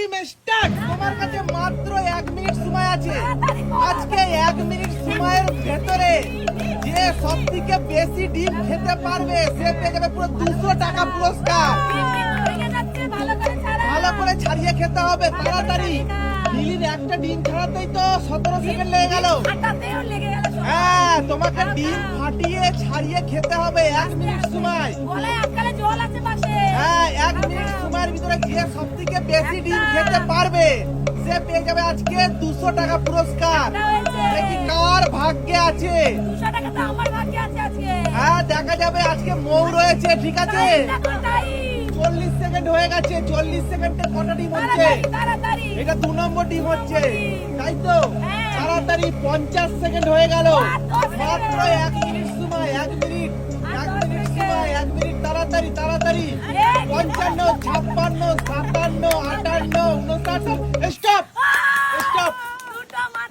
Time start. তোমার কাছে মাত্র 1 মিনিট সময় আছে। আজকে 1 মিনিট সময়ের ভেতরে যে সবথেকে বেশি ডিম খেতে পারবে সে পেয়ে যাবে পুরো 200 টাকা পুরস্কার। ভালো করে ছাড়িয়ে খেতে হবে তাড়াতাড়ি। নীলির একটা ডিম ছাড়াতেই তো 17 সেকেন্ড লেগে গেল। হ্যাঁ, তোমাকে ডিম ফাটিয়ে ছাড়িয়ে খেতে হবে 1 মিনিট সময়। হ্যাঁ, 1 মিনিট সময়ের ভিতরে যে সবথেকে বেশি ডিম খেতে পারবে সে পেয়ে যাবে আজকে 200 টাকা পুরস্কার। দেখি কার ভাগ্যে আছে। হ্যাঁ, দেখা যাবে আজকে মৌ রয়েছে। ঠিক আছে, 40 সেকেন্ড হয়ে গেছে। 40 সেকেন্ডে কটা ডিম হচ্ছে? এটা 2 নম্বর ডিম হচ্ছে, তাই তো? তাড়াতাড়ি 50 সেকেন্ড হয়ে গেল। মাত্র 1 মিনিট সময়। 1 মিনিট সময়। 1 মিনিট তাড়াতাড়ি তাড়াতাড়ি। 55, 56, 57, 58, 59। Stop stop,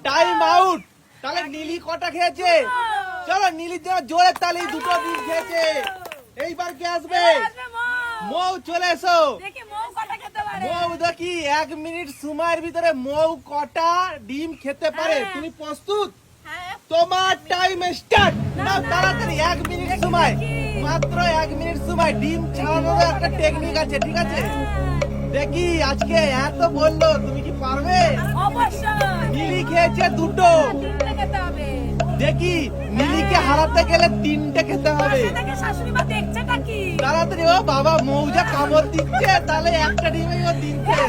time out. তাহলে নীলি কটা খেয়েছে? চলো নীলির জন্য জোরে তালি। 2টো ডিম খেয়েছে। এইবার কে আসবে? মৌ, চলে এসো। মৌ দেখি 1 মিনিট সময়ের ভিতরে মৌ কটা ডিম খেতে পারে। তুমি প্রস্তুত? তোমার টাইম স্টার্ট। নাও তাড়াতাড়ি। 1 মিনিট সময়, মাত্র 1 মিনিট সময়। ডিম ছাড়ানোর একটা টেকনিক আছে। ঠিক আছে, দেখি আজকে এত বললো, তুমি কি পারবে? নীলি খেয়েছে 2টো। দেখি নীলিকে হারাতে গেলে 3টে খেতে হবে। তাড়াতাড়ি। ও বাবা, মৌজা কামড় দিচ্ছে, তাহলে একটা ডিমে ও দিচ্ছে।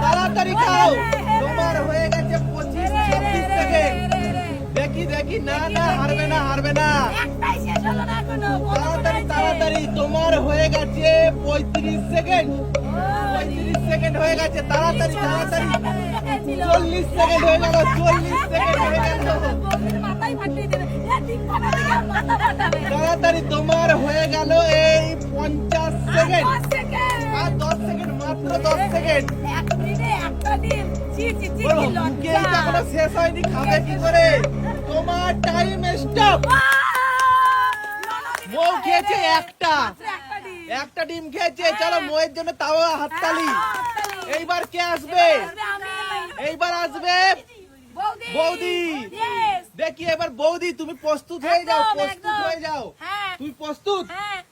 তাড়াতাড়ি খাও। তোমার হয়ে গেছে 25-26 সেকেন্ড। দেখি দেখি, না না, হারবে না হারবে না। তাড়াতাড়ি তাড়াতাড়ি। তোমার হয়ে গেছে 35 সেকেন্ড। 35 সেকেন্ড হয়ে গেছে। তাড়াতাড়ি তাড়াতাড়ি। 40 সেকেন্ড হয়ে গেল। 40 সেকেন্ড হয়ে গেল। তাড়াতাড়ি। তোমার হয়ে গেল এই 50 সেকেন্ড। আর 10 সেকেন্ড, মাত্র 10 সেকেন্ড। এখনো শেষ হয়নি, খাবে কি করে? তোমার টাইম স্টপ। মৌ খেয়েছে একটা ডিম খেয়েছে। চলো মৌয়ের জন্য তাও হাততালি। এইবার কে আসবে? এইবার আসবে বৌদি। দেখি এবার বৌদি, তুমি প্রস্তুত হয়ে যাও। প্রস্তুত হয়ে যাও। তুমি প্রস্তুত?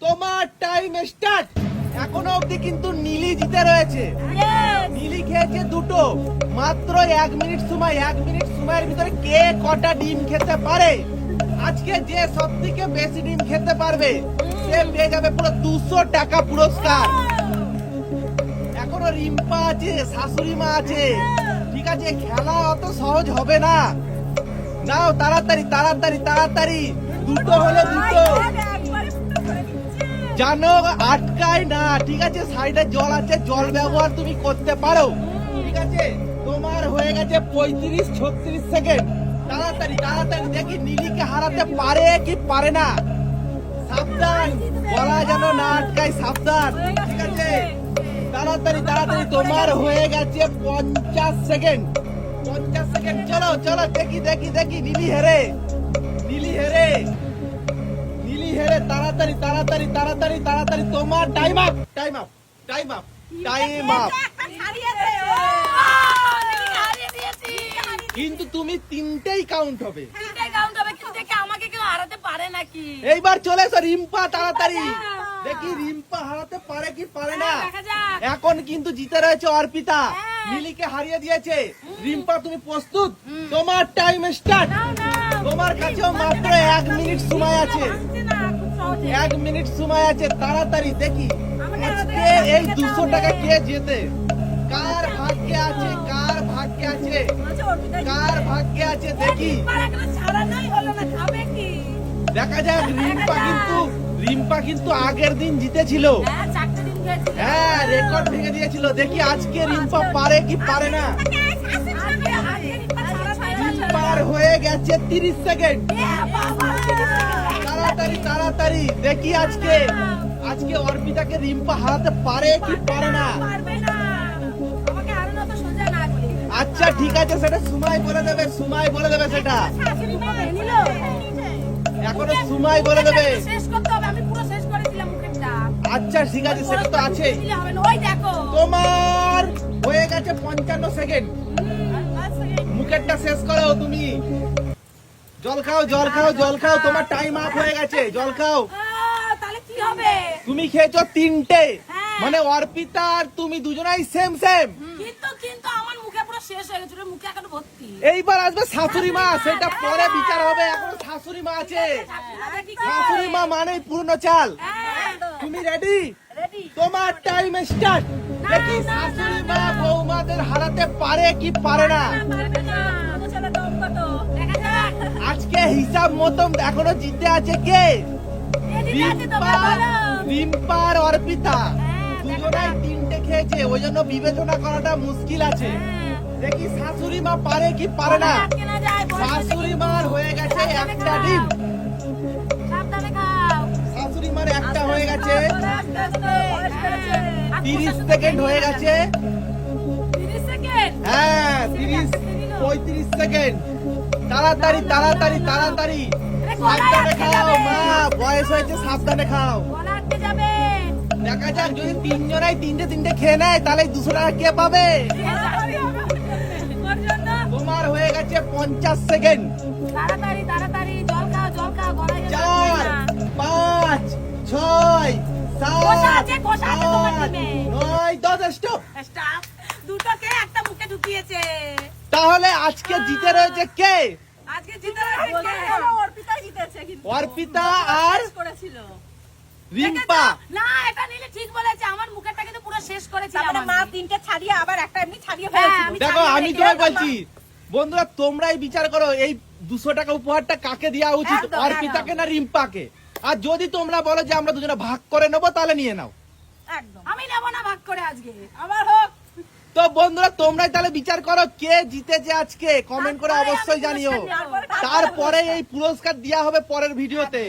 তোমার টাইম স্টার্ট। এখনো অবধি কিন্তু নীলি জিতে রয়েছে। নীলি খেয়েছে 2টো। মাত্র 1 মিনিট সময়। 1 মিনিট সময়ের ভিতরে কে কটা ডিম খেতে পারে? আজকে যে সবথেকে বেশি ডিম খেতে পারবে সে পেয়ে যাবে পুরো 200 টাকা পুরস্কার। এখনো রিম্পা আছে, শাশুড়ি মা আছে। ঠিক আছে, খেলা অত সহজ হবে না। নাও তাড়াতাড়ি তাড়াতাড়ি তাড়াতাড়ি। 2টো হলো 2টো। জানো আটকায় না। ঠিক আছে, সাইডে জল আছে, জল ব্যবহার তুমি করতে পারো। ঠিক আছে, তোমার হয়ে গেছে 35-36 সেকেন্ড। তাড়াতাড়ি তাড়াতাড়ি। দেখি নীলিকে হারাতে পারে কি পারে না। সাবধান, গলা যেন না আটকায়, সাবধান। ঠিক আছে, তাড়াতাড়ি তাড়াতাড়ি। তোমার হয়ে গেছে 50 সেকেন্ড। 50 সেকেন্ড। চলো চলো, দেখি দেখি দেখি। নীলি হেরে, নীলি হেরে, নীলি হেরে। তাড়াতাড়ি তাড়াতাড়ি তাড়াতাড়ি তাড়াতাড়ি। তোমার time up, time up, time up, time up. কিন্তু তুমি 3টেই কাউন্ট হবে। এইবার চলে এসো রিম্পা, তাড়াতাড়ি। দেখি রিম্পা হারাতে পারে কি পারে না। এখন কিন্তু জিতে রয়েছে অর্পিতা। নীলিকে হারিয়ে দিয়েছে। রিম্পা, তুমি প্রস্তুত? তোমার টাইম স্টার্ট। তোমার কাছেও মাত্র 1 মিনিট সময় আছে। 1 মিনিট সময় আছে। তাড়াতাড়ি। দেখি আজকে এই 200 টাকা কে জেতে। কার ভাগ্যে আছে? কার ভাগ্যে আছে? কার ভাগ্যে আছে? দেখি দেখা যাক। রিম্পা কিন্তু আগের দিন জিতেছিল। হ্যাঁ, রেকর্ড ভেঙে দিয়েছিল। দেখি আজকে রিম্পা পারে কি পারে না। রিম্পার হয়ে গেছে 30 সেকেন্ড। তাড়াতাড়ি তাড়াতাড়ি। দেখি আজকে অর্পিতাকে রিম্পা হারাতে পারে কি পারে না। আচ্ছা ঠিক আছে, সেটা সময় বলে দেবে। সময় বলে দেবে সেটা। এখনো সময় বলে দেবে। আচ্ছা ঠিক আছে, সেটা তো আছে। তোমার হয়ে গেছে সেকেন্ড, মুখেরটা শেষ করো তুমি। জল খাও, জল খাও, জল খাও, তোমার টাইম আপ হয়ে গেছে, জল খাও। তাহলে কি হবে? তুমি খেয়েছো 3টে, হ্যাঁ। মানে অর্পিতা আর তুমি দুজনাই সেম সেম। কিন্তু আমার মুখে পুরো শেষ হয়ে গেছে, মুখে এখনো ভর্তি। এইবার আসবে শাশুড়ি মা, সেটা পরে বিচার হবে, এখন শাশুড়ি মা আছে। শাশুড়ি মা মানেই পুরনো চাল। তুমি রেডি? তোমার টাইম স্টার্ট। দেখি শাশুড়ি মা বৌমাদের হারাতে পারে কি পারে না। আজকে হিসাব মতো এখনো জিতে আছে কে? রিম্পা আর অর্পিতা দুজনাই 3টে খেয়েছে, ওই জন্য বিবেচনা করাটা মুশকিল আছে। দেখি শাশুড়ি মা পারে কি পারে না। শাশুড়ি মার হয়ে গেছে একটা ডিম, শাশুড়ি মার একটা হয়ে গেছে। 30 সেকেন্ড হয়ে গেছে। হ্যাঁ 35 সেকেন্ড। তাড়াতাড়ি তাড়াতাড়ি তাড়াতাড়ি, সাবধানে খাও মা, বয়স হয়েছে, সাবধানে খাও। দেখা যাক যদি 3 জনাই 3টে খেয়ে নেয় তাহলে 200 টাকা কে পাবে? তোমার হয়ে গেছে 50 সেকেন্ড। তাড়াতাড়ি তাড়াতাড়ি জল খাও, জল খাও, গলায় জল 4 5 6 কষা 7 আছে, কষা আছে তোমার টিমে। 9 10 স্টপ। স্টাফ দুটোকে একটা মুখে ঢুকিয়েছে। তাহলে আজকে জিতে রয়েছে কে? আজকে জিতে রয়েছে অর্পিতা, জিতেছে কিন্তু অর্পিতা আর করেছিল রিম্পা। না, এটা নিলে ঠিক বলেছে, আমার মুখেরটা কিন্তু পুরো শেষ করেছিল। তারপরে মা 3টে ছাড়িয়ে আবার একটা এমনি ছাড়িয়ে হ্যাঁ, ফেলেছিল। আমি দেখো আমি তোমায় বলছি বন্ধুরা, তোমরাই বিচার করো এই 200 টাকা উপহারটা কাকে দেওয়া উচিত, একদম, অর্পিতাকে না রিম্পাকে? আর যদি তোমরা বলো যে আমরা দুজনে ভাগ করে নেবো তাহলে নিয়ে নাও। একদম। আমি নেব না ভাগ করে আজকে, আমার হোক। তো বন্ধুরা তোমরাই তাহলে বিচার করো কে জিতেছে আজকে, কমেন্ট করে তারপরে অবশ্যই আমি জানিও। পুরস্কার নেবো। তারপরে এই পুরস্কার দেওয়া হবে পরের ভিডিওতে।